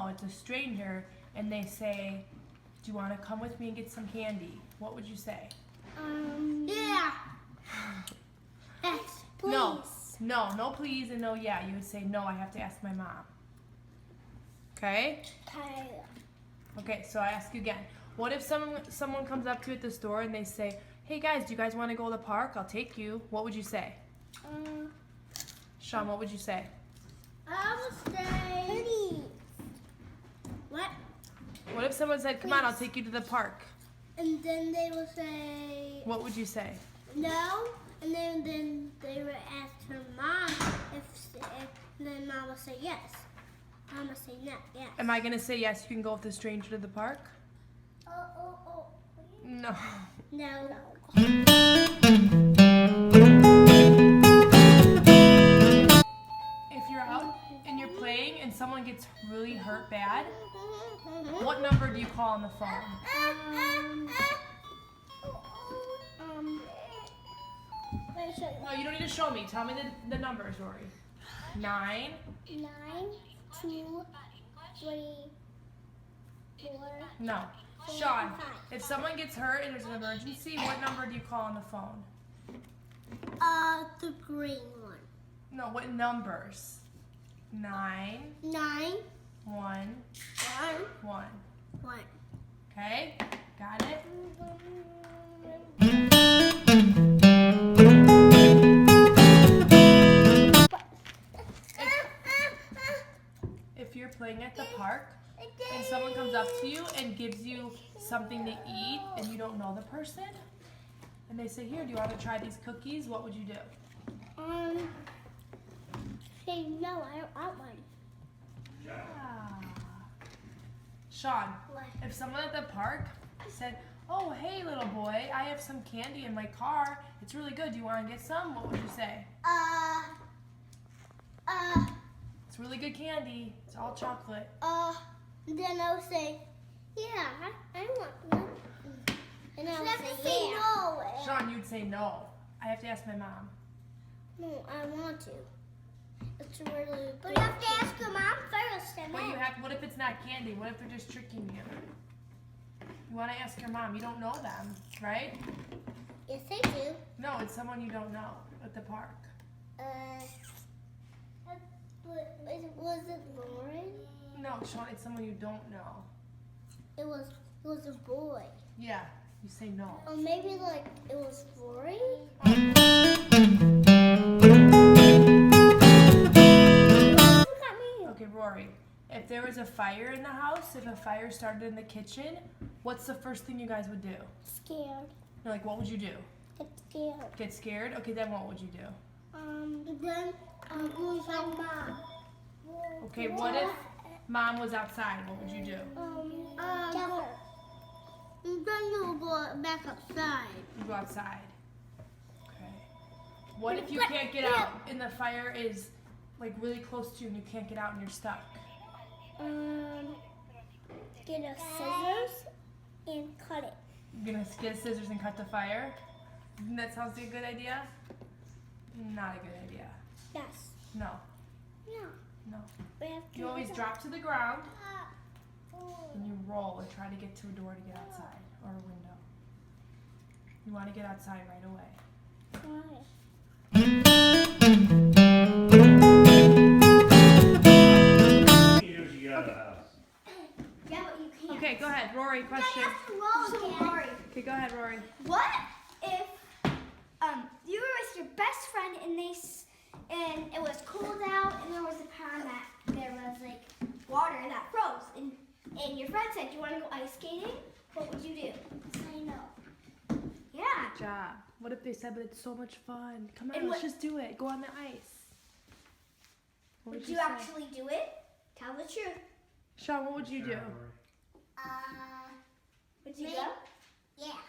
it's a stranger, and they say, do you want to come with me and get some candy? What would you say? Yeah. Yes, please. No please and no yeah. You would say, no, I have to ask my mom. Okay? Okay, so I ask you again. What if someone comes up to you at the store and they say, hey guys, do you guys want to go to the park? I'll take you. What would you say? Sean, what would you say? I would say... Please. What? What if someone said, come on, I'll take you to the park? And then they will say... What would you say? No. And then they would ask her mom if then mom will say yes. Mom will say no, yes. Am I going to say yes, you can go with the stranger to the park? Oh. No. No. If you're out and you're playing and someone gets really hurt bad, what number do you call on the phone? No, you don't need to show me. Tell me the numbers, Rory. 9. 9, 2, 3, 4. No. Sean, if someone gets hurt and there's an emergency, what number do you call on the phone? The green one. No, what numbers? 9. 9, 1. 1. 1. Okay? Got it? If you're playing at the park and someone comes up to you and gives you something to eat and you don't know the person, and they say, here, do you want to try these cookies? What would you do? Say no, I don't want one. Yeah. Sean, What? if someone at the park said, oh, hey, little boy, I have some candy in my car. It's really good. Do you want to get some? What would you say? It's really good candy. It's all chocolate. Then I'll say, yeah, I want one. And I'll say no. Sean, you'd say no. I have to ask my mom. No, I want to. It's really good. But you have to ask your mom first. But what if it's not candy? What if they're just tricking you? You want to ask your mom. You don't know them, right? Yes, I do. No, it's someone you don't know at the park. Was it Lauren? No, Sean, it's someone you don't know. It was a boy. Yeah, you say no. Or maybe like it was Rory? Okay, Rory, if there was a fire in the house, if a fire started in the kitchen, what's the first thing you guys would do? Scared. You're like, what would you do? Get scared. Get scared? Okay, then what would you do? Then lose my mom. Okay, what if mom was outside? What would you do? Then you'll go back outside. You go outside. Okay. What if you can't get out and the fire is like really close to you and you can't get out and you're stuck? Get a scissors and cut it. You're gonna get scissors and cut the fire? That sounds like a good idea? Not a good idea. Yes. No. Yeah. No. We have to You always drop to the ground and you roll or try to get to a door to get outside or a window. You want to get outside right away. Why? Yeah, but you can't. Okay, go ahead. Rory, question. Rory. Okay, go ahead, Rory. What if you were with your best friend and it was cold out and there was a pond that there was like water that froze and your friend said, do you want to go ice skating? What would you do? Say no. Yeah. Good job. What if they said, but it's so much fun. Come on, And let's what- just do it. Go on the ice. What Would you you say? actually do it? Tell the truth. Sean, what would you do? Would you Me? go? Yeah.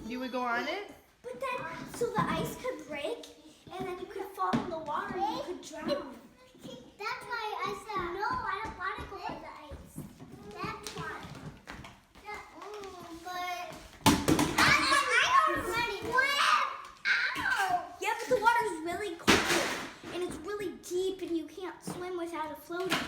You would go on it? But then, so the ice could break and then you could fall in the water and you could drown. That's why I said no, I don't want to go on the ice. That's why. But I don't want to swim. Ow! Yeah, but the water's really cold and it's really deep and you can't swim without it floating.